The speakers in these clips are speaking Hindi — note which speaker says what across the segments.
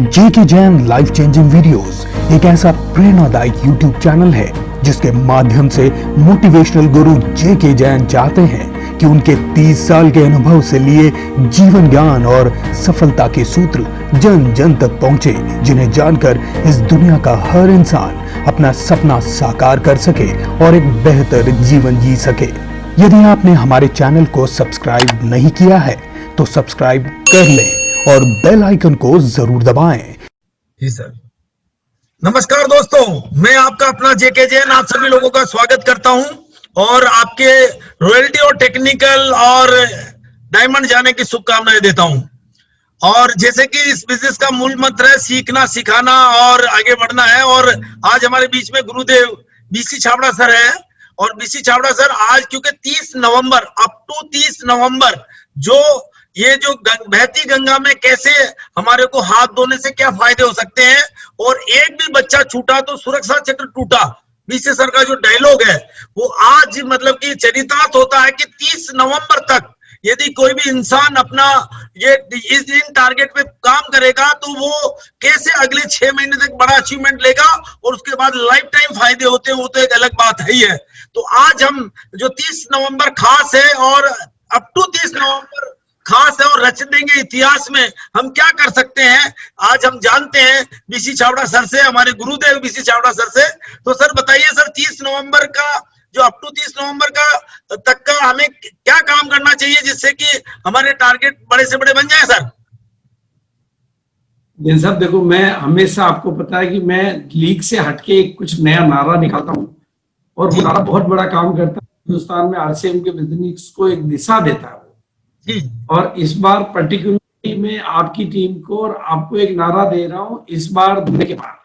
Speaker 1: जेके जैन लाइफ चेंजिंग वीडियोस एक ऐसा प्रेरणादायक यूट्यूब चैनल है जिसके माध्यम से मोटिवेशनल गुरु जेके जैन चाहते हैं कि उनके 30 साल के अनुभव से लिए जीवन ज्ञान और सफलता के सूत्र जन जन तक पहुंचे, जिन्हें जानकर इस दुनिया का हर इंसान अपना सपना साकार कर सके और एक बेहतर जीवन जी सके। यदि आपने हमारे चैनल को सब्सक्राइब नहीं किया है तो सब्सक्राइब कर लें और बेल आइकन को जरूर दबाएं।
Speaker 2: जी सर। नमस्कार दोस्तों, मैं आपका अपना जेके जैन आप सभी लोगों का स्वागत करता हूं और आपके रॉयल्टी और टेक्निकल और डायमंड जाने की शुभकामनाएं देता हूं। और जैसे कि इस बिजनेस का मूल मंत्र है सीखना, सिखाना और आगे बढ़ना है। और आज हमारे बीच में गुरुदेव बीसी छाबड़ा सर है। और बीसी छाबड़ा सर आज क्योंकि 30 नवंबर अप टू 30 नवंबर ये जो बहती गंगा में कैसे हमारे को हाथ धोने से क्या फायदे हो सकते हैं और एक भी बच्चा छूटा तो सुरक्षा चक्र टूटा, बीसी सर का जो डायलॉग है वो आज मतलब कि चरितार्थ होता है कि 30 नवंबर तक यदि कोई भी इंसान अपना ये इस दिन टारगेट पे काम करेगा तो वो कैसे अगले 6 महीने तक बड़ा अचीवमेंट लेगा और उसके बाद लाइफ टाइम फायदे होते हैं, वो तो एक अलग बात है ही है। तो आज हम जो 30 नवंबर खास है और अप टू 30 नवंबर खास है और रच देंगे इतिहास में हम क्या कर सकते हैं, आज हम जानते हैं बीसी छाबड़ा सर से, हमारे गुरुदेव बीसी छाबड़ा सर से। तो सर बताइए सर, 30 नवंबर का जो अप टू 30 नवंबर का तक का हमें क्या काम करना चाहिए जिससे कि हमारे टारगेट बड़े से बड़े बन जाए सर?
Speaker 3: जैन साहब देखो, मैं हमेशा आपको पता है कि मैं लीग से हटके कुछ नया नारा निकालता हूँ और वो नारा बहुत बड़ा काम करता है हिंदुस्तान में। आरसीएम के बिजनेस को एक दिशा देता है और इस बार पर्टिकुलरली मैं आपकी टीम को और आपको एक नारा दे रहा हूं, इस बार दुगने के पार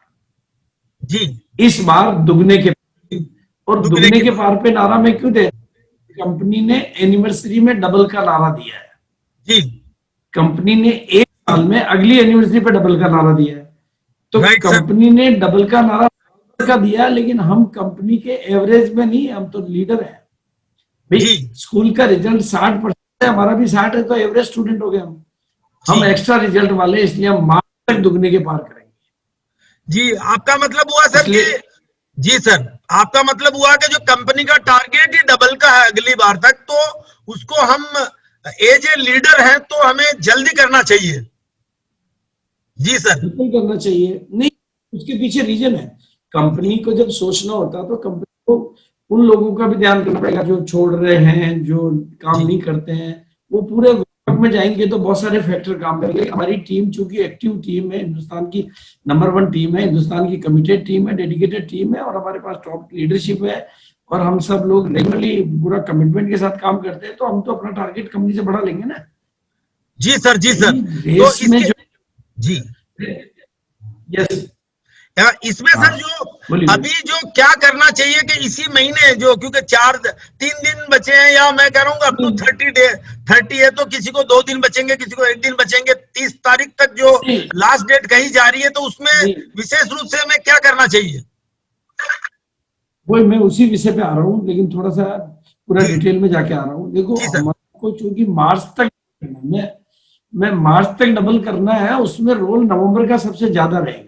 Speaker 3: जी, इस बार दुगने के पार। और दुगने के पार पे नारा मैं क्यों दे रहा हूं? कंपनी ने एनिवर्सरी में डबल का नारा दिया है जी। कंपनी ने एक साल में अगली एनिवर्सरी पे डबल का नारा दिया है। तो कंपनी ने डबल का नारा का दिया, लेकिन हम कंपनी के एवरेज में नहीं, हम तो लीडर है भाई। स्कूल का रिजल्ट 60%, हमारा भी 60 है, तो एवरेज स्टूडेंट हो गए हम एक्स्ट्रा रिजल्ट वाले, इसलिए हम मार्क्स तक दुगने के पार करेंगे जी। आपका मतलब हुआ सर कि जी सर, आपका मतलब हुआ कि जो कंपनी का टारगेट ही डबल का है अगली बार तक, तो उसको हम एज ए लीडर हैं तो हमें जल्दी करना चाहिए जी सर। बिल्कुल करना चाहिए, नहीं उसके पीछे रीजन है। कंपनी को जब सोचना होता है तो कंपनी को उन लोगों का भी ध्यान रखना पड़ेगा जो छोड़ रहे हैं, जो काम नहीं करते हैं, वो पूरे वर्क में जाएंगे तो बहुत सारे फैक्टर काम करेंगे। हमारी टीम चूंकि एक्टिव टीम है, हिंदुस्तान की नंबर 1 टीम है, हिंदुस्तान की कमिटेड टीम है, डेडिकेटेड टीम है और हमारे पास टॉप लीडरशिप है और हम सब लोग रेगुलरली पूरा कमिटमेंट के साथ काम करते हैं, तो हम तो अपना टारगेट कंपनी से बढ़ा लेंगे ना जी सर। जी सर, तो इसमें जो जी यस इसमें सर जो अभी जो क्या करना चाहिए कि इसी महीने जो क्योंकि 3 दिन बचे हैं, या मैं कह रहा हूँ अप टू 30 है, तो किसी को 2 दिन बचेंगे, किसी को 1 दिन बचेंगे, 30 तारीख तक जो लास्ट डेट कही जा रही है, तो उसमें विशेष रूप से हमें क्या करना चाहिए? वही मैं उसी विषय पे आ रहा हूँ, लेकिन थोड़ा सा पूरा डिटेल में जाके आ रहा हूँ। देखो हमारे को चूंकि मार्च तक मैं मार्च तक डबल करना है, उसमें रोल नवंबर का सबसे ज्यादा रहेगा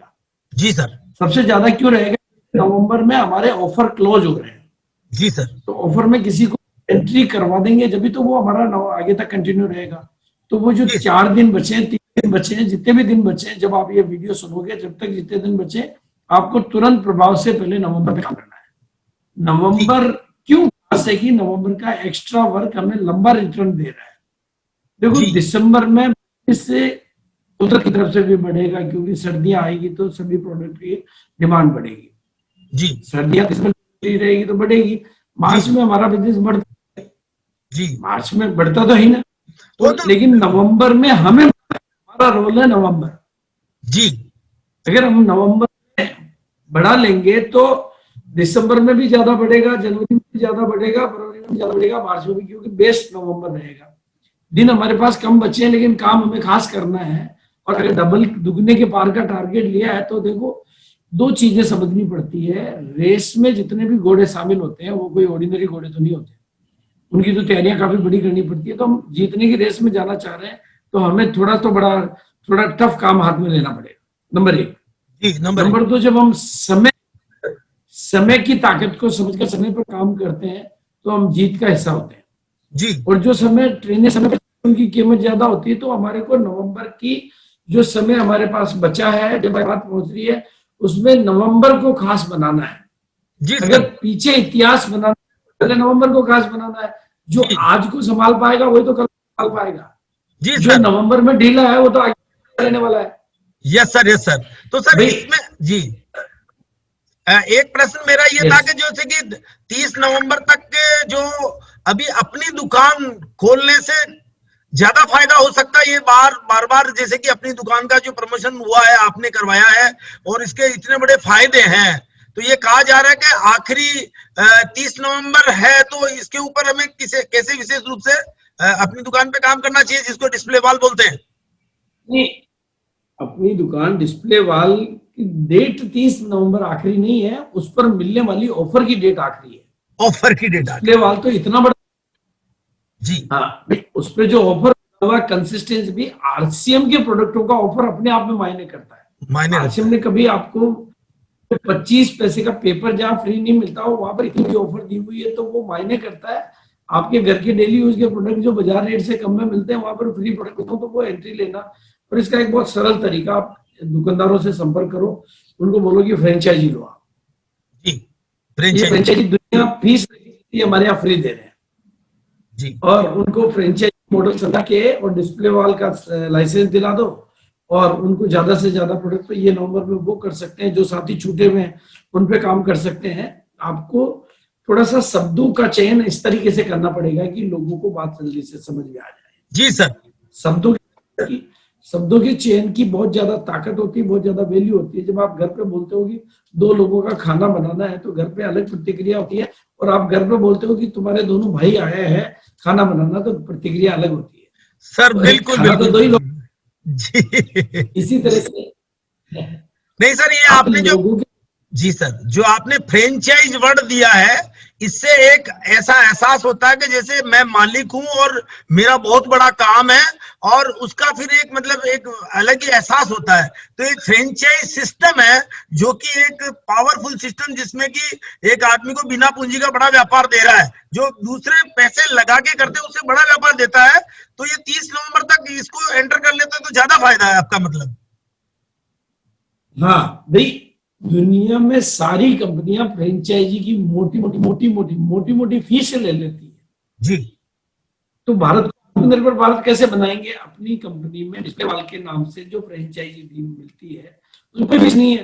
Speaker 3: जी सर। सबसे ज्यादा क्यों रहेगा? नवंबर में हमारे ऑफर क्लोज हो रहे हैं जी सर। तो ऑफर में किसी को एंट्री करवा देंगे जब भी तो वो हमारा आगे तक कंटिन्यू रहेगा। तो वो जो 4 दिन बचे हैं, 3 दिन बचे हैं, जितने भी दिन बचे हैं, जब आप ये वीडियो सुनोगे जब तक जितने दिन बचे, आपको तुरंत प्रभाव से पहले नवंबर में काम करना है। नवंबर क्यों खास है कि नवंबर का एक्स्ट्रा वर्क हमें लंबा रिटर्न दे रहा है। देखो दिसंबर में इससे उधर की तरफ से भी बढ़ेगा क्योंकि सर्दियां आएगी तो सभी प्रोडक्ट की डिमांड बढ़ेगी जी। सर्दियां रहेगी तो बढ़ेगी। मार्च में हमारा बिजनेस बढ़ता जी, मार्च में बढ़ता तो ही ना, तो लेकिन नवंबर में हमें हमारा रोल है नवंबर जी। अगर हम नवंबर में बढ़ा लेंगे तो दिसंबर में भी ज्यादा बढ़ेगा, जनवरी में भी ज्यादा बढ़ेगा, फरवरी में भी ज्यादा बढ़ेगा, मार्च में भी, क्योंकि बेस्ट नवंबर रहेगा। दिन हमारे पास कम बचे हैं लेकिन काम हमें खास करना है। और अगर डबल दुगने के पार का टारगेट लिया है तो देखो 2 चीजें समझनी पड़ती है। रेस में जितने भी घोड़े शामिल होते हैं वो कोई ऑर्डिनरी घोड़े तो नहीं होते, उनकी तो तैयारियां काफी बड़ी करनी पड़ती है। तो हम जीतने की रेस में जाना चाह रहे हैं तो हमें थोड़ा टफ काम हाथ में लेना पड़ेगा। नंबर 1।
Speaker 2: जी, नंबर
Speaker 3: नंबर 2, जब हम समय की ताकत को समझकर समय पर काम करते हैं तो हम जीत का हिस्सा होते हैं।
Speaker 2: जी
Speaker 3: और जो ट्रेनें समय पर उनकी कीमत ज्यादा होती है, तो हमारे को नवंबर की जो समय हमारे पास बचा है, जब बात पहुंच रही है, उसमें नवंबर को खास बनाना है।
Speaker 2: जी
Speaker 3: अगर
Speaker 2: सर।
Speaker 3: पीछे इतिहास बनाना, पहले नवंबर को खास बनाना है। जो
Speaker 2: जी
Speaker 3: आज को संभाल पाएगा वही तो कल संभाल पाएगा।
Speaker 2: जी
Speaker 3: जो
Speaker 2: सर।
Speaker 3: नवंबर में ढीला है वो तो आगे रहने वाला है।
Speaker 2: Yes sir, yes sir. तो सर
Speaker 3: भाई,
Speaker 2: इसमें जी एक प्रश्न मेरा ये था
Speaker 3: यस,
Speaker 2: कि जैसे कि 30 नवंबर तक के जो अभी अपनी दुकान खोलने से ज्यादा फायदा हो सकता है, ये बार बार जैसे कि अपनी दुकान का जो प्रमोशन हुआ है आपने करवाया है और इसके इतने बड़े फायदे हैं, तो ये कहा जा रहा है कि आखिरी 30 नवंबर है, तो इसके ऊपर हमें कैसे विशेष रूप से अपनी दुकान पे काम करना चाहिए, जिसको डिस्प्ले वॉल बोलते हैं।
Speaker 3: नहीं, अपनी दुकान डिस्प्ले वॉल की डेट 30 नवंबर आखिरी नहीं है, उस पर मिलने वाली ऑफर की डेट आखिरी है।
Speaker 2: ऑफर की डेट
Speaker 3: डिस्प्ले
Speaker 2: आखिरी।
Speaker 3: वॉल तो इतना बड़ा,
Speaker 2: जी
Speaker 3: हाँ भाई, उस पर जो ऑफर हुआ कंसिस्टेंसी भी, आरसीएम के प्रोडक्टों का ऑफर अपने आप में मायने करता है।
Speaker 2: मायने रखता
Speaker 3: आरसीएम
Speaker 2: है।
Speaker 3: ने कभी आपको 25 पैसे का पेपर जहां फ्री नहीं मिलता हो, वहां पर इतनी ऑफर दी हुई है, तो वो मायने करता है। आपके घर के डेली यूज के प्रोडक्ट जो बाजार रेट से कम में मिलते हैं, वहां पर फ्री प्रोडक्ट हो तो वो एंट्री लेना। और इसका एक बहुत सरल तरीका, आप दुकानदारों से संपर्क करो, उनको बोलो कि फ्रेंचाइजी लो आप।
Speaker 2: जी
Speaker 3: ये
Speaker 2: फ्रेंचाइजी।
Speaker 3: फ्रेंचाइजी दुनिया फीस हमारे यहाँ फ्री दे रहे हैं।
Speaker 2: जी
Speaker 3: और उनको फ्रेंचाइजी मॉडल चला के और डिस्प्ले वॉल का लाइसेंस दिला दो, और उनको ज्यादा से ज्यादा प्रोडक्ट पे ये नवंबर में वो कर सकते हैं। जो साथी छूटे हुए हैं उन पे काम कर सकते हैं। आपको थोड़ा सा शब्दों का चयन इस तरीके से करना पड़ेगा कि लोगों को बात जल्दी से समझ में आ जाए।
Speaker 2: जी सर।
Speaker 3: शब्दों की शब्दों के चयन की बहुत ज्यादा ताकत होती है, बहुत ज्यादा वैल्यू होती है। जब आप घर पे बोलते हो कि 2 लोगों का खाना बनाना है, तो घर पे अलग प्रतिक्रिया होती है, और आप घर पे बोलते हो कि तुम्हारे दोनों भाई आए हैं खाना बनाना, तो प्रतिक्रिया अलग होती है।
Speaker 2: सर
Speaker 3: तो
Speaker 2: बिल्कुल
Speaker 3: खाना तो
Speaker 2: बिल्कुल।
Speaker 3: 2 ही लोग,
Speaker 2: जी
Speaker 3: इसी तरह से
Speaker 2: नहीं सर, ये
Speaker 3: आप
Speaker 2: आपने जो
Speaker 3: लोगों के,
Speaker 2: जी सर, जो आपने फ्रेंचाइज वर्ड दिया है, इससे एक ऐसा एहसास होता है कि जैसे मैं मालिक हूं और मेरा बहुत बड़ा काम है, और उसका फिर एक मतलब एक अलग ही एहसास होता है। तो एक फ्रेंचाइज सिस्टम है जो कि एक पावरफुल सिस्टम, जिसमें कि एक आदमी को बिना पूंजी का बड़ा व्यापार दे रहा है, जो दूसरे पैसे लगा के करते हैं उससे बड़ा व्यापार देता है। तो ये 30 नवंबर तक इसको एंटर कर लेते हैं तो ज्यादा फायदा है आपका मतलब।
Speaker 3: हाँ भाई, दुनिया में सारी कंपनियां फ्रेंचाइजी की मोटी मोटी फीस ले लेती है।
Speaker 2: जी
Speaker 3: तो भारत को आत्मनिर्भर भारत कैसे बनाएंगे? अपनी कंपनी में डिस्प्ले वाल के नाम से जो फ्रेंचाइजी डील मिलती है, उसमें कोई फीस नहीं है।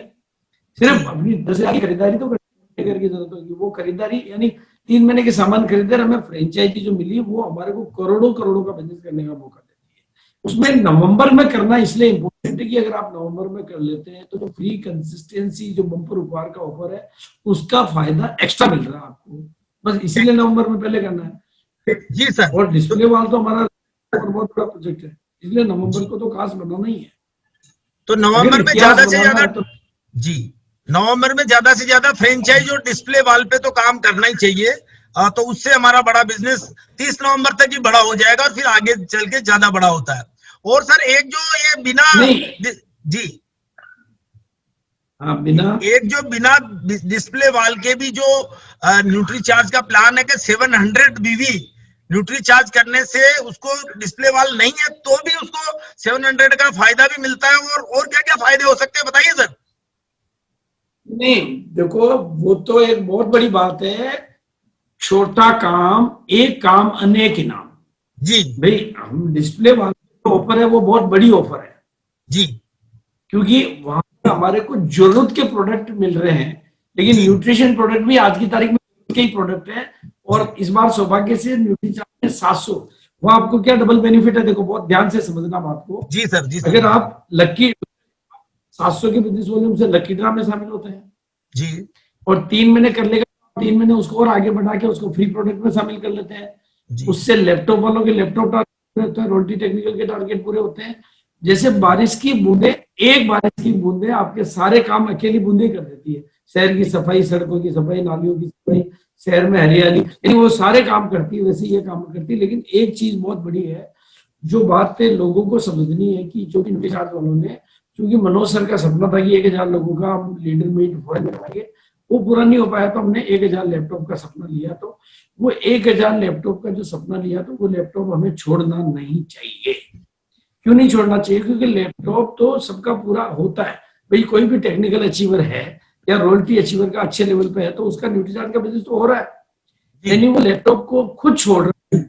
Speaker 3: सिर्फ अपनी दस खरीदारी तो करने की जरूरत होगी। वो खरीदारी यानी 3 महीने के सामान खरीदे, हमें फ्रेंचाइजी जो मिली वो हमारे को करोड़ों करोड़ों का बिजनेस करने का मौका देती है। उसमें नवंबर में करना इसलिए इंपॉर्टेंट है कि अगर आप नवंबर में कर लेते हैं तो फ्री कंसिस्टेंसी जो बम्पर उपहार का ऑफर है, उसका फायदा एक्स्ट्रा मिल रहा है आपको। बस इसीलिए नवंबर में पहले करना है।
Speaker 2: जी सर।
Speaker 3: और डिस्प्ले वॉल तो हमारा बहुत बड़ा प्रोजेक्ट है, इसलिए नवंबर को तो खास बनाना ही है।
Speaker 2: तो
Speaker 3: अगर
Speaker 2: नवंबर में
Speaker 3: इतिहास
Speaker 2: ज्यादा से
Speaker 3: बनाना
Speaker 2: ज्यादा
Speaker 3: है तो
Speaker 2: जी नवंबर में ज्यादा से ज्यादा फ्रेंचाइज और डिस्प्ले वॉल पे तो काम करना ही चाहिए। तो उससे हमारा बड़ा बिजनेस 30 नवंबर तक ही बड़ा हो जाएगा और फिर आगे चल के ज्यादा बड़ा होता है। और सर एक जो ये बिना
Speaker 3: नहीं,
Speaker 2: जी
Speaker 3: हाँ, बिना
Speaker 2: एक जो बिना डिस्प्ले वॉल के भी जो न्यूट्री चार्ज का प्लान है कि 700 बीवी न्यूट्री चार्ज करने से उसको डिस्प्ले वॉल नहीं है तो भी उसको 700 का फायदा भी मिलता है। और क्या क्या फायदे हो सकते हैं बताइए सर।
Speaker 3: नहीं, देखो, वो तो एक बहुत बड़ी बात है। छोटा काम एक काम अनेक इनाम।
Speaker 2: जी
Speaker 3: भाई, हम डिस्प्ले वाला ऑफर है वो बहुत बड़ी ऑफर है,
Speaker 2: जी
Speaker 3: क्योंकि वहां पर हमारे को जरूरत के प्रोडक्ट मिल रहे हैं। लेकिन
Speaker 2: जी
Speaker 3: न्यूट्रिशन प्रोडक्ट भी आज की तारीख में के ही प्रोडक्ट है। और इस बार सौभाग्य से न्यूट्रीचार्ज में 700, वहां आपको क्या डबल बेनिफिट है, देखो बहुत ध्यान से समझना बात को।
Speaker 2: जी सर। जी सर।
Speaker 3: अगर आप लक्की 700 के बिजनेस वॉल्यूम से लक्की ड्रा में शामिल होते हैं
Speaker 2: जी
Speaker 3: और 3 महीने कर लेगा, 3 महीने उसको और आगे बढ़ा के उसको फ्री प्रोडक्ट में शामिल कर लेते हैं।
Speaker 2: जी
Speaker 3: उससे लैपटॉप वालों के लैपटॉप टारगेट होते हैं, रोटी टेक्निकल के टारगेट पूरे होते हैं। जैसे बारिश की बूंदे, एक बारिश की बूंदे आपके सारे काम अकेली बूंदे कर देती है। शहर की सफाई, सड़कों की सफाई, नालियों की सफाई, शहर में हरियाली, यानी वो सारे काम करती है, वैसे ये काम करती है। लेकिन एक चीज बहुत बड़ी है जो बात पे लोगों को समझनी है कि जो कि न्यूट्रीचार्ज वालों ने क्योंकि मनोज सर का सपना था कि 1000 लोगों का हम लीडर मीट फॉरन में कराएंगे, वो पूरा नहीं हो पाया, तो हमने 1000 लैपटॉप का सपना लिया। तो वो 1000 लैपटॉप का जो सपना लिया, तो वो लैपटॉप हमें छोड़ना नहीं चाहिए। क्यों नहीं छोड़ना चाहिए? क्योंकि लैपटॉप तो सबका पूरा होता है भाई। कोई भी टेक्निकल अचीवर है या रॉयल्टी अचीवर का अच्छे लेवल पे है, तो उसका न्यूट्रीचार्ज का बिजनेस तो हो रहा है, यानी वो लैपटॉप को खुद छोड़ रहा है,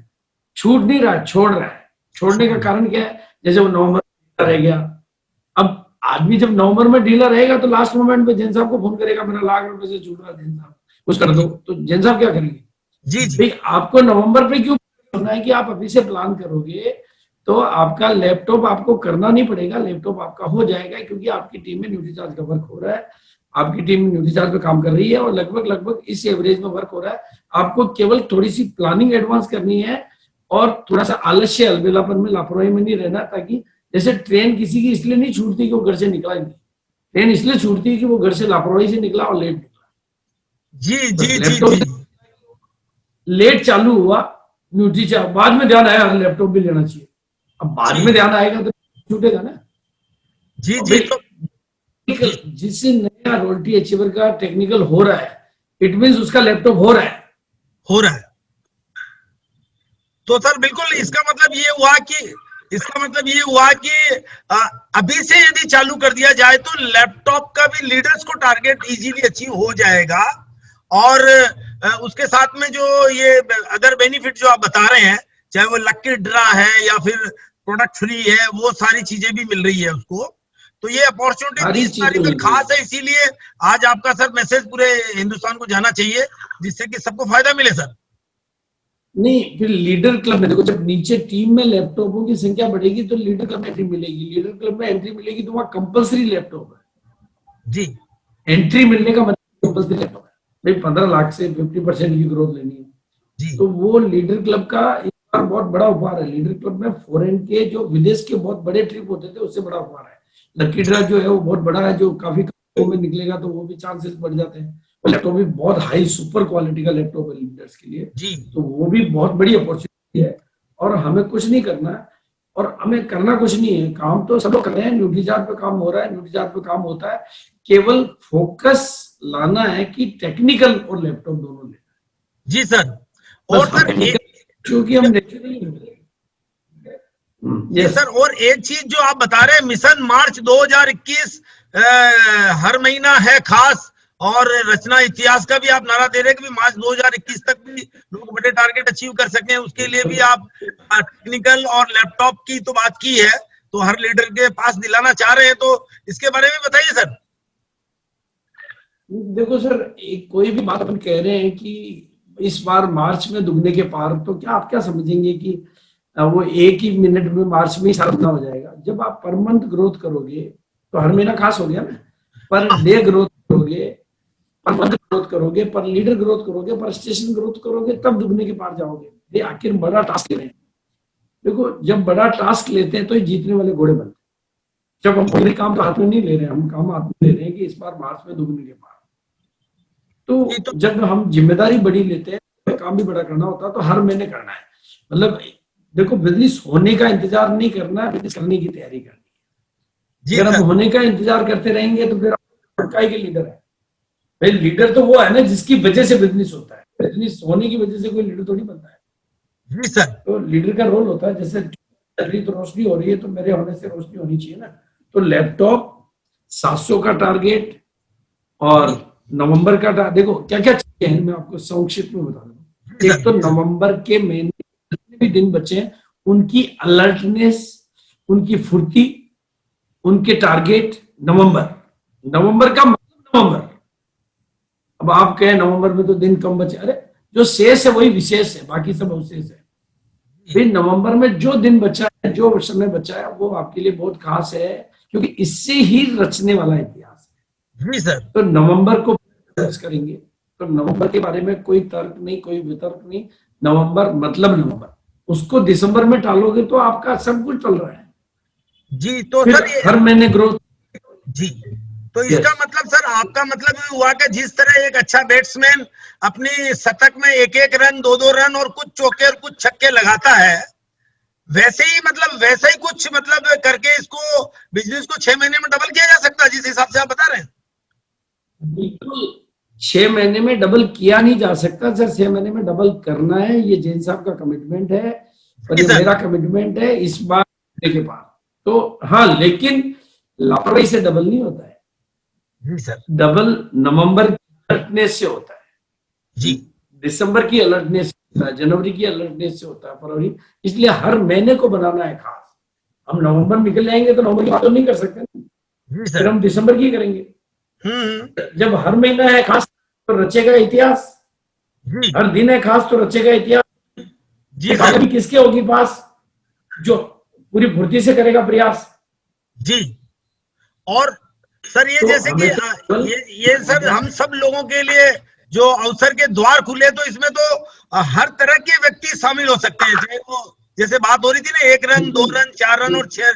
Speaker 3: छूट नहीं रहा है, छोड़ रहा है। छोड़ने का कारण क्या है? जैसे वो नवंबर में रह गया, अब आदमी जब नवंबर में डीलर रहेगा तो लास्ट मोमेंट में जैन साहब को फोन करेगा, मेरा लाख रुपए से छूट रहा है जैन साहब, कुछ कर दो, तो जैन साहब क्या करेंगे?
Speaker 2: जी जी।
Speaker 3: भाई आपको नवंबर पे क्यों करना है कि आप अभी से प्लान करोगे तो आपका लैपटॉप आपको करना नहीं पड़ेगा, लैपटॉप आपका हो जाएगा, क्योंकि आपकी टीम में न्यूट्रीचार्ज का वर्क हो रहा है, आपकी टीम न्यूट्रीचार्ज पे काम कर रही है और लगभग इस एवरेज में वर्क हो रहा है। आपको केवल थोड़ी सी प्लानिंग एडवांस करनी है और थोड़ा सा आलस्य अलबेलापन में, लापरवाही में नहीं रहना, ताकि जैसे ट्रेन किसी की इसलिए नहीं छूटती कि वो घर से निकला ही नहीं, ट्रेन इसलिए छूटती है कि वो घर से लापरवाही से निकला और लेट निकला।
Speaker 2: जी जी जी
Speaker 3: लैपटॉप
Speaker 2: जी।
Speaker 3: लेट चालू हुआ, न्यूट्रीचार्ज बाद में ध्यान आया लैपटॉप भी लेना चाहिए, अब बाद में ध्यान आएगा तो छूटेगा ना।
Speaker 2: जी जी। तो
Speaker 3: जिस नया रॉयल्टी अचीवर का टेक्निकल हो रहा है, इट मींस उसका लैपटॉप हो रहा है।
Speaker 2: तो सर बिल्कुल इसका मतलब ये हुआ कि अभी से यदि चालू कर दिया जाए तो लैपटॉप का भी लीडर्स को टारगेट इजीली अचीव हो जाएगा, और उसके साथ में जो ये अदर बेनिफिट जो आप बता रहे हैं, चाहे वो लकी ड्रा है या फिर प्रोडक्ट फ्री है, वो सारी चीजें भी मिल रही है उसको। तो ये अपॉर्चुनिटी 30 तारीख तक खास है, इसीलिए आज आपका सर मैसेज पूरे हिंदुस्तान को जाना चाहिए, जिससे कि सबको फायदा मिले सर।
Speaker 3: नहीं, फिर लीडर क्लब में देखो, जब नीचे टीम में लैपटॉपों की संख्या बढ़ेगी तो लीडर क्लब में एंट्री मिलेगी, लीडर क्लब में एंट्री मिलेगी तो वहां कंपल्सरी लैपटॉप है
Speaker 2: जी।
Speaker 3: एंट्री मिलने का मतलब कंपल्सरी लैपटॉप है भाई। 15 लाख से 50% की ग्रोथ लेनी है
Speaker 2: जी।
Speaker 3: तो वो लीडर क्लब का एक बार बहुत बड़ा उपहार है। लीडर क्लब में फॉरेन के जो विदेश के बहुत बड़े ट्रिप होते थे उससे बड़ा उपहार है। लकी ड्रा जो है वो बहुत बड़ा है, जो काफी कम में निकलेगा तो वो भी चांसेस बढ़ जाते हैं। लैपटॉप भी बहुत हाई सुपर क्वालिटी का लैपटॉप है लीडर्स के लिए
Speaker 2: जी।
Speaker 3: तो वो भी बहुत बड़ी अपॉर्चुनिटी है। और हमें कुछ नहीं करना है, और हमें करना कुछ नहीं है, काम तो सब लोग कर रहे हैं, न्यूट्रीचार्ज पे काम हो रहा है, न्यूट्रीचार्ज पे काम होता है, केवल फोकस लाना है कि टेक्निकल और लैपटॉप दोनों लेना है।
Speaker 2: जी सर। और सर
Speaker 3: क्योंकि हम नेचुरली
Speaker 2: जी सर, और एक चीज जो आप बता रहे हैं, मिशन मार्च 2021 हर महीना है खास, और रचना इतिहास का भी आप नारा दे रहे हैं कि मार्च 2021 तक भी लोग बड़े टारगेट अचीव कर सकें, उसके लिए भी आप टेक्निकल और लैपटॉप की तो बात की है, तो हर लीडर के पास दिलाना चाह रहे हैं, तो इसके बारे में बताइए सर।
Speaker 3: देखो सर, कोई भी बात अपन कह रहे हैं कि इस बार मार्च में दुगने के पार, तो क्या आप क्या समझेंगे कि वो एक ही मिनट में मार्च में ही सारा हो जाएगा? जब आप पर मंथ ग्रोथ करोगे तो हर महीना खास हो गया ना, पर डे ग्रोथ करोगे, पर मंथ ग्रोथ करोगे, पर लीडर ग्रोथ करोगे, पर स्टेशन ग्रोथ करोगे, तब दुगने के पार जाओगे। ये आखिर बड़ा टास्क ले रहे हैं। देखो, जब बड़ा टास्क लेते हैं तो जीतने वाले घोड़े बनते हैं। जब हम कोई काम तो हाथ में नहीं ले रहे हैं, हम काम हाथ में ले रहे हैं कि इस बार मार्च में दुगने के पार। तो जब हम जिम्मेदारी बड़ी लेते हैं, काम भी बड़ा करना होता है, तो हर महीने करना है। मतलब देखो, बिजनेस होने का इंतजार नहीं करना है, बिजनेस करने की तैयारी करनी है। अगर हम होने का इंतजार करते रहेंगे तो फिर काय के लीडर है भाई? लीडर तो वो है ना जिसकी वजह से बिजनेस होता है, बिजनेस होने की वजह से कोई लीडर थोड़ी बनता है।
Speaker 2: जी सर।
Speaker 3: तो लीडर का रोल होता है, जैसे तो रोशनी हो रही है तो मेरे होने से रोशनी होनी चाहिए ना। तो लैपटॉप 700 का टारगेट और नवंबर का देखो क्या क्या चीजें हैं, मैं आपको संक्षिप्त में बता दूं। एक तो नवंबर के महीने जितने भी दिन बचे हैं उनकी अलर्टनेस, उनकी फुर्ती, उनके टारगेट। नवंबर का मतलब नवंबर। अब आप कहें नवंबर में तो दिन कम बचे, अरे जो शेष है वही विशेष है, बाकी सब अवशेष है। फिर नवंबर में जो दिन बचा है, जो समय बचा है, वो आपके लिए बहुत खास है, क्योंकि इससे ही रचने वाला इतिहास है।
Speaker 2: जी सर।
Speaker 3: तो नवंबर को करेंगे, तो नवंबर के बारे में कोई तर्क नहीं, कोई वितर्क नहीं। नवंबर मतलब नवंबर, उसको दिसंबर में टालोगे तो आपका सब कुछ चल रहा है।
Speaker 2: जी। तो सर
Speaker 3: हर महीने ग्रोथ।
Speaker 2: जी। तो इसका मतलब सर, आपका मतलब ये हुआ कि जिस तरह एक अच्छा बैट्समैन अपनी शतक में एक एक रन, दो दो रन और कुछ चौके और कुछ छक्के लगाता है, वैसे ही मतलब वैसा ही कुछ मतलब करके इसको बिजनेस को 6 महीने में डबल किया जा सकता है जिस हिसाब से आप बता रहे हैं।
Speaker 3: बिल्कुल 6 महीने में डबल किया नहीं जा सकता सर। 6 महीने में डबल करना है, ये जैन साहब का कमिटमेंट है और ये
Speaker 2: सर
Speaker 3: मेरा कमिटमेंट है इस बार के पार। तो हाँ, लेकिन लापरवाही से डबल नहीं होता है।
Speaker 2: जी सर।
Speaker 3: डबल नवंबर की अलर्टनेस से होता है,
Speaker 2: जी
Speaker 3: दिसंबर की अलर्टनेस से होता है, जनवरी की अलर्टनेस से होता है, फरवरी। इसलिए हर महीने को बनाना है खास। हम नवंबर निकल जाएंगे तो नवंबर की बात तो नहीं कर सकते,
Speaker 2: जी
Speaker 3: फिर
Speaker 2: सर।
Speaker 3: हम दिसंबर की करेंगे। जब हर महीना है खास तो रचेगा इतिहास,
Speaker 2: जी
Speaker 3: हर दिन है खास तो रचेगा इतिहास।
Speaker 2: जी सर।
Speaker 3: कामयाबी किसके होगी पास? जो पूरी फुर्ती से करेगा प्रयास।
Speaker 2: जी। और सर ये
Speaker 3: तो
Speaker 2: जैसे कि
Speaker 3: हमें तो
Speaker 2: ये सर हम सब लोगों के लिए जो अवसर के द्वार खुले, तो इसमें तो हर तरह के व्यक्ति शामिल हो सकते हैं। चाहे वो जैसे बात हो रही थी ना, 1 रन 2 रन 4 रन और 6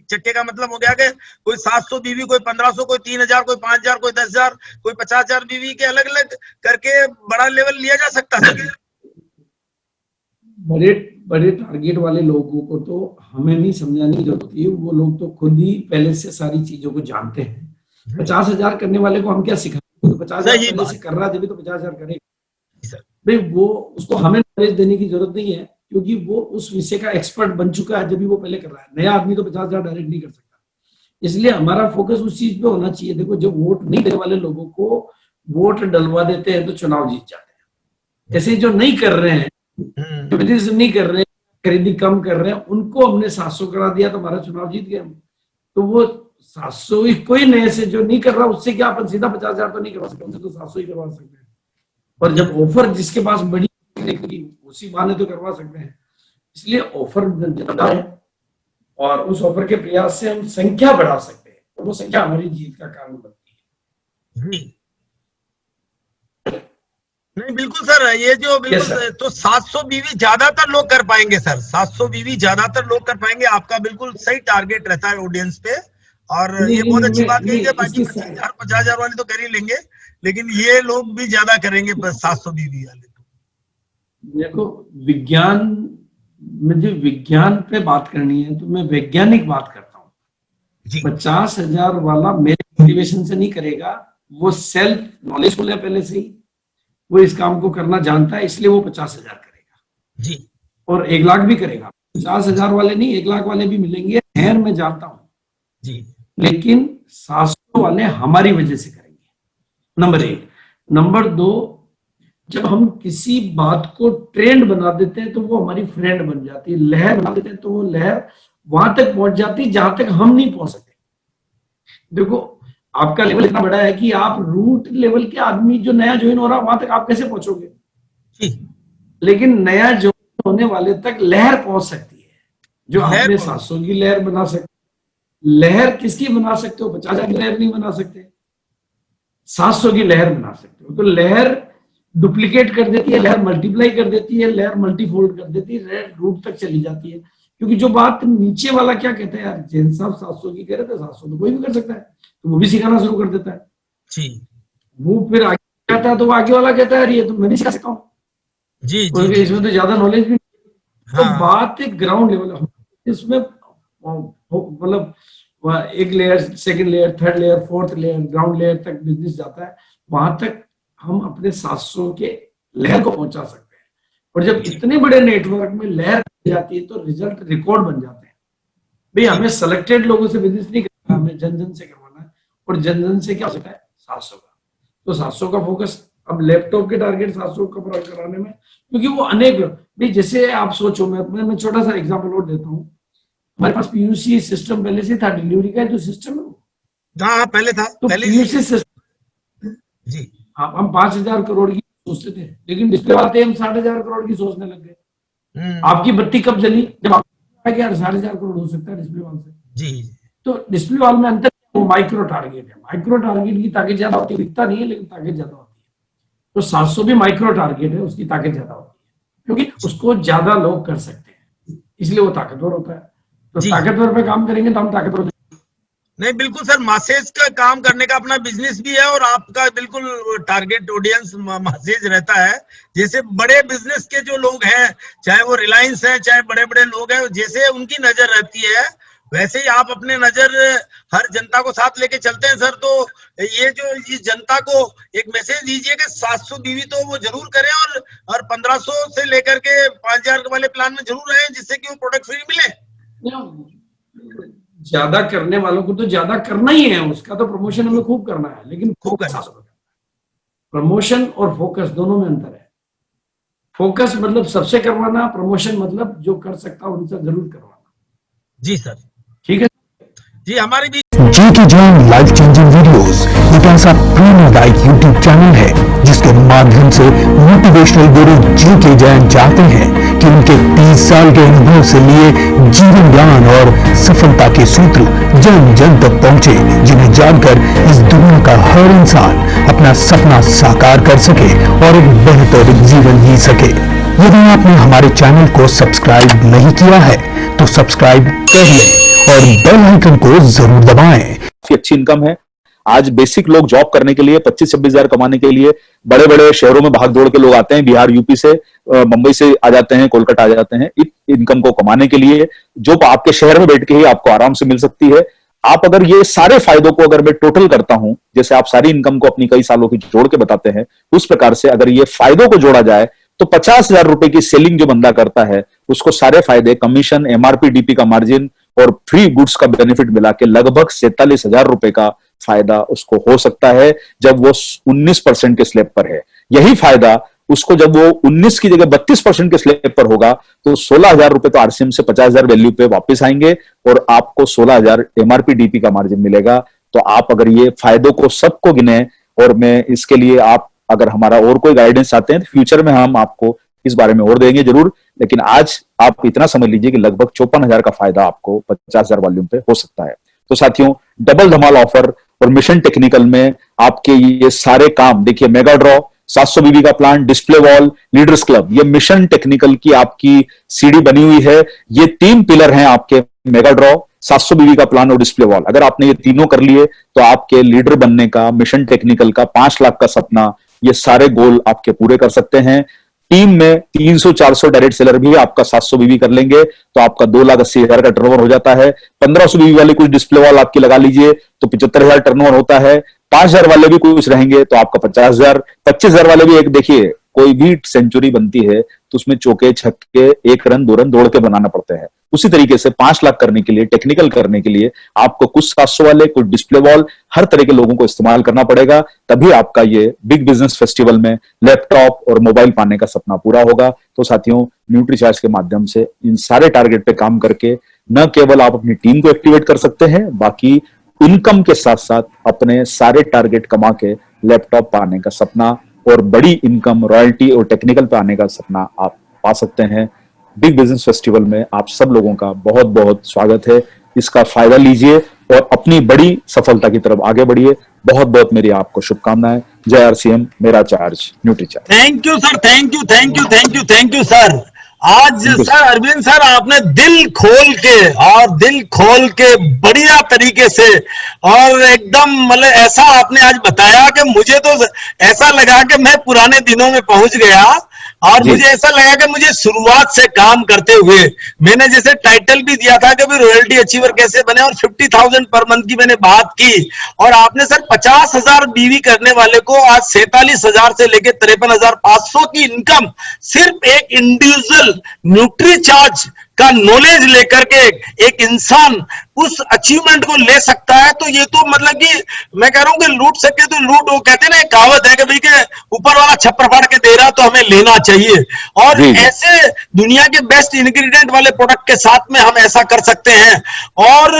Speaker 2: छक्के का मतलब हो गया कि कोई 700 बीवी, कोई 1500, कोई 3000, कोई 5000, कोई 10,000, कोई 50,000 बीवी के अलग अलग करके बड़ा लेवल लिया जा सकता है।
Speaker 3: बड़े बड़े टारगेट वाले लोगों को तो हमें नहीं समझाने की जरूरत है, वो लोग तो खुद ही पहले से सारी चीजों को जानते हैं। 50,000 करने वाले को हम क्या सिखाएंगे? तो 50,000
Speaker 2: सही
Speaker 3: पहले
Speaker 2: बात
Speaker 3: से कर रहा है, जब भी तो 50,000 करेगा।
Speaker 2: सर।
Speaker 3: भाई वो उसको हमें नॉलेज देने की जरूरत नहीं है, क्योंकि वो उस विषय का एक्सपर्ट बन चुका है। जब भी वो पहले कर रहा है, नया आदमी तो 50,000 डायरेक्ट नहीं कर सकता। इसलिए हमारा फोकस उस चीज पे होना चाहिए। देखो, जब वोट नहीं देने वाले लोगों को वोट डलवा देते हैं तो चुनाव जीत जाते हैं। ऐसे जो नहीं कर रहे हैं, नहीं कर रहे हैं, खरीदी कम कर रहे हैं, उनको हमने 700 करा दिया तो हमारा चुनाव जीत गया। तो वो 700 ही कोई नए से जो नहीं कर रहा, उससे क्या अपन सीधा 50,000 तो नहीं करवा सकते, उनसे तो 700 ही करवा सकते हैं। और जब ऑफर जिसके पास बड़ी उसी बहाने तो करवा सकते हैं। इसलिए ऑफर ज्यादा है और उस ऑफर के प्रयास से हम संख्या बढ़ा सकते हैं, और वो संख्या हमारी जीत का कारण बनती है।
Speaker 2: नहीं बिल्कुल सर, ये जो बिल्कुल तो 700 बीवी ज्यादातर लोग कर पाएंगे सर, 700 बीवी ज्यादातर लोग कर पाएंगे। आपका बिल्कुल सही टारगेट रहता है ऑडियंस पे, और ये बहुत अच्छी बात कही है। बाकी 25,000 50,000 वाले तो कर ही लेंगे, लेकिन ये लोग भी ज्यादा करेंगे 700 बीवी वाले।
Speaker 3: देखो, विज्ञान मुझे विज्ञान पे बात करनी है तो मैं वैज्ञानिक बात करता हूँ। 50,000 वाला मेरे मोटिवेशन से नहीं करेगा, वो सेल्फ नॉलेज को ले पहले से ही, वो इस काम को करना जानता है, इसलिए वो 50,000 करेगा जी। और 1 लाख भी करेगा। 50,000 वाले नहीं, 1 लाख वाले भी मिलेंगे, खैर मैं जानता हूं जी। लेकिन 700 वाले हमारी वजह से करेंगे, नंबर 1। नंबर 2, जब हम किसी बात को ट्रेंड बना देते हैं तो वो हमारी फ्रेंड बन जाती है। लहर बना देते हैं तो वो लहर वहां तक पहुंच जाती है जहां तक हम नहीं पहुंच सकते। देखो, आपका लेवल इतना बड़ा है कि आप रूट लेवल के आदमी जो नया ज्वाइन हो रहा है वहां तक आप कैसे पहुंचोगे? लेकिन नया ज्वाइन होने वाले तक लहर पहुंच सकती है, जो आपने 700 की लहर बना सकते। लहर किसकी बना सकते हो? 50,000 की लहर नहीं बना सकते, 700 की लहर बना सकते हो। तो लहर डुप्लीकेट कर देती है, लहर मल्टीप्लाई कर देती है, लहर मल्टीफोल्ड कर देती है, लहर रूट तक चली जाती है। क्योंकि जो बात नीचे वाला क्या कहता है, यार जैन साहब 700 की कह रहे थे, 700 तो कोई भी कर सकता है, तो वो भी सिखाना शुरू कर देता है जी। वो फिर आगे आता है तो वो आगे वाला कहता है, ये तो मैं भी सिखा सकता हूँ जी, जी, इसमें तो ज्यादा नॉलेज भी। हाँ। तो बात एक ग्राउंड लेवल, इसमें मतलब 1 layer, 2nd layer, 3rd layer, 4th layer, ground layer तक बिजनेस जाता है। वहां तक हम अपने 700 के लहर को पहुंचा सकते हैं। और जब इतने बड़े नेटवर्क में लहर जाती है तो रिजल्ट रिकॉर्ड बन जाते हैं। भाई हमें सेलेक्टेड लोगों से बिजनेस नहीं करना, हमें जन जन से करवाना है। और जन जन से क्या हो सकता है? 700 का। तो 700 का फोकस अब लैपटॉप के टारगेट 700 का पूरा कराने में, क्योंकि वो अनेक भाई, जैसे आप सोचो, मैं छोटा सा एग्जांपल और देता हूँ। हमारे पास पीयूसी सिस्टम पहले से था, डिलीवरी का जो सिस्टम है वो पहले था, तो पीयूसी सिस्टम जी। हाँ, हम 5,000 करोड़ की सोचते थे, लेकिन डिस्प्ले वाले हम 60,000 करोड़ की सोचने लग गए। आपकी बत्ती कब जली? जब आप 60,000 करोड़ हो सकता है डिस्प्ले वाल से जी। तो डिस्प्ले वाल में अंतर वो माइक्रो टारगेट है। माइक्रो टारगेट की ताकत ज्यादा होती है, दिखता नहीं है लेकिन ताकत ज्यादा होती है। तो 700 भी माइक्रो टारगेट है, उसकी ताकत ज्यादा होती है, क्योंकि उसको ज्यादा लोग कर सकते हैं, इसलिए वो ताकतवर होता है। तो ताकतवर पे काम करेंगे तो हम ताकतवर।
Speaker 2: नहीं बिल्कुल सर, मासेज का काम करने का अपना बिजनेस भी है और आपका बिल्कुल टारगेट ऑडियंस मासेज रहता है। जैसे बड़े बिजनेस के जो लोग हैं, चाहे वो रिलायंस है, चाहे बड़े बड़े लोग हैं, जैसे उनकी नजर रहती है वैसे ही आप अपने नजर हर जनता को साथ लेके चलते हैं सर। तो ये जो इस जनता को एक मैसेज दीजिए कि 700 बीवी तो वो जरूर करें और 1500 से लेकर के 5000 वाले प्लान में जरूर रहें, जिससे कि वो प्रोडक्ट फ्री मिले।
Speaker 3: ज्यादा करने वालों को तो ज्यादा करना ही है, उसका तो प्रमोशन हमें खूब करना है, लेकिन फोकस, प्रमोशन और फोकस दोनों में अंतर है। फोकस मतलब सबसे करवाना, प्रमोशन मतलब जो कर सकता है उनसे जरूर करवाना।
Speaker 2: जी सर,
Speaker 3: ठीक है
Speaker 2: जी। हमारे भी
Speaker 1: जेके जैन लाइफ चेंजिंग वीडियोस एक ऐसा प्रेरणादायक यूट्यूब चैनल है जिसके माध्यम से मोटिवेशनल गुरु जेके जैन चाहते हैं कि उनके 30 साल के अनुभव से लिए जीवन ज्ञान और सफलता के सूत्र जन जन तक पहुंचे, जिन्हें जानकर इस दुनिया का हर इंसान अपना सपना साकार कर सके और एक बेहतर जीवन जी सके। यदि आपने हमारे चैनल को सब्सक्राइब नहीं किया है तो सब्सक्राइब कर लें और बेल आइकन को जरूर दबाएं।
Speaker 4: अच्छी इनकम है। आज बेसिक लोग जॉब करने के लिए 25-26 हजार कमाने के लिए बड़े बड़े शहरों में भाग दौड़ के लोग आते हैं, बिहार यूपी से, मुंबई से आ जाते हैं, कोलकाता आ जाते हैं इनकम को कमाने के लिए, जो आपके शहर में बैठ के ही आपको आराम से मिल सकती है। आप अगर ये सारे फायदों को अगर मैं टोटल करता हूं, जैसे आप सारी इनकम को अपनी कई सालों की जोड़ के बताते हैं, उस प्रकार से अगर ये फायदों को जोड़ा जाए तो 50,000 रुपए की सेलिंग जो बंदा करता है उसको सारे फायदे, कमीशन, एमआरपी, डीपी का मार्जिन और फ्री गुड्स का बेनिफिट मिला के लगभग 47,000 रुपए का फायदा उसको हो सकता है जब वो 19% के स्लैब पर है। यही फायदा उसको जब वो 19 की जगह 32% के स्लैब पर होगा तो 16,000 रुपए तो आरसीएम से 50,000 वैल्यू पे वापस आएंगे और आपको 16,000 एमआरपी डीपी का मार्जिन मिलेगा। तो आप अगर ये फायदों को सबको गिने, और मैं इसके लिए आप अगर हमारा और कोई गाइडेंस चाहते हैं तो फ्यूचर में हम आपको इस बारे में और देंगे जरूर, लेकिन आज आप इतना समझ लीजिए कि लगभग 54,000 का फायदा आपको 50,000 वॉल्यूम पे हो सकता है। तो साथियों, डबल धमाल ऑफर और मिशन टेक्निकल में आपके ये सारे काम देखिए, मेगा ड्रॉ, 700 बीबी का plan, display wall, leaders club, ये मिशन टेक्निकल की आपकी सीडी बनी हुई है। ये 3 पिलर हैं आपके, मेगा ड्रॉ, 700 बीबी का प्लान और डिस्प्ले वॉल। अगर आपने ये तीनों कर लिए तो आपके लीडर बनने का, मिशन टेक्निकल का, 5 लाख का सपना, ये सारे गोल आपके पूरे कर सकते हैं। टीम में 300-400 डायरेक्ट सेलर भी आपका 700 बीबी कर लेंगे तो आपका 2,80,000 का टर्नओवर हो जाता है। 1500 बीबी वाले कुछ डिस्प्ले वॉल आपकी लगा लीजिए तो 75,000 टर्नओवर होता है। 5,000 वाले भी कुछ रहेंगे तो आपका 50,000। 25,000 वाले भी, एक देखिए, कोई भी सेंचुरी बनती है तो उसमें चौके, छक्के, 1 रन 2 रन दौड़ के बनाना पड़ते हैं। उसी तरीके से 5 लाख करने के लिए, टेक्निकल करने के लिए आपको कुछ 700 वाले, कुछ डिस्प्ले वॉल, हर तरह के लोगों को इस्तेमाल करना पड़ेगा, तभी आपका ये बिग बिजनेस फेस्टिवल में लैपटॉप और मोबाइल पाने का सपना पूरा होगा। तो साथियों, न्यूट्रीचार्ज के माध्यम से इन सारे टारगेट पे काम करके न केवल आप अपनी टीम को एक्टिवेट कर सकते हैं, बाकी इनकम के साथ साथ अपने सारे टारगेट कमा के लैपटॉप पाने का सपना और बड़ी इनकम, रॉयल्टी और टेक्निकल पे आने का सपना आप पा सकते हैं। बिग बिजनेस फेस्टिवल में आप सब लोगों का बहुत बहुत स्वागत है। इसका फायदा लीजिए और अपनी बड़ी सफलता की तरफ आगे बढ़िए। बहुत बहुत मेरी आपको शुभकामनाएं। जय आरसीएम, मेरा charge, Nutricharge.
Speaker 2: Thank you sir, thank you, thank you, thank you, thank you sir. आज सर अरविंद सर, आपने दिल खोल के बढ़िया तरीके से और एकदम मतलब ऐसा आपने आज बताया कि मुझे तो ऐसा लगा कि मैं पुराने दिनों में पहुंच गया और मुझे ऐसा लगा कि मुझे शुरुआत से काम करते हुए, मैंने जैसे टाइटल भी दिया था कि भाई रॉयल्टी अचीवर कैसे बने, और 50,000 पर मंथ की मैंने बात की, और आपने सर 50,000 बीवी करने वाले को आज 47,000 से लेकर 53,500 की इनकम सिर्फ एक इंडिविजुअल न्यूट्रीचार्ज का नॉलेज लेकर के एक इंसान उस अचीवमेंट को ले सकता है। तो ये तो मतलब कि मैं कह रहा हूं कि लूट सके तो लूट, वो कहते हैं ना, एक कहावत है कि भाई के ऊपर वाला छप्पर फाड़ के दे रहा तो हमें लेना चाहिए। और ऐसे दुनिया के बेस्ट इंग्रेडिएंट वाले प्रोडक्ट के साथ में हम ऐसा कर सकते हैं। और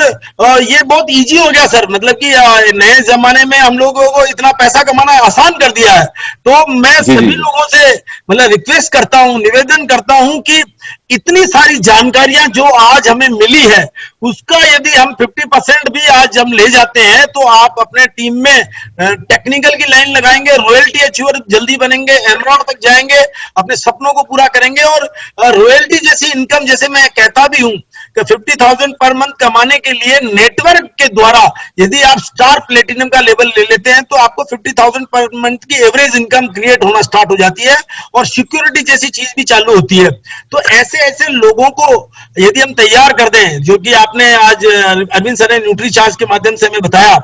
Speaker 2: ये बहुत इजी हो गया सर, मतलब कि नए जमाने में हम लोगों को इतना पैसा कमाना आसान कर दिया है। तो मैं सभी लोगों से मतलब रिक्वेस्ट करता हूं, निवेदन करता हूं कि इतनी सारी जानकारियां जो आज हमें मिली है, उसका यदि हम 50% भी आज हम ले जाते हैं तो आप अपने टीम में टेक्निकल की लाइन लगाएंगे, रॉयल्टी अचीवर जल्दी बनेंगे, एमरॉन तक जाएंगे, अपने सपनों को पूरा करेंगे। और रॉयल्टी जैसी इनकम, जैसे मैं कहता भी हूं कि 50,000 पर मंथ कमाने के लिए नेटवर्क के द्वारा यदि आप स्टार प्लेटिनम का लेवल ले लेते हैं तो आपको 50,000 पर मंथ की एवरेज इनकम क्रिएट होना स्टार्ट हो जाती है और सिक्योरिटी जैसी चीज भी चालू होती है। तो ऐसे ऐसे लोगों को यदि हम तैयार कर दें, जो कि आपने आज अरविंद सर ने न्यूट्री चार्ज के माध्यम से हमें बताया,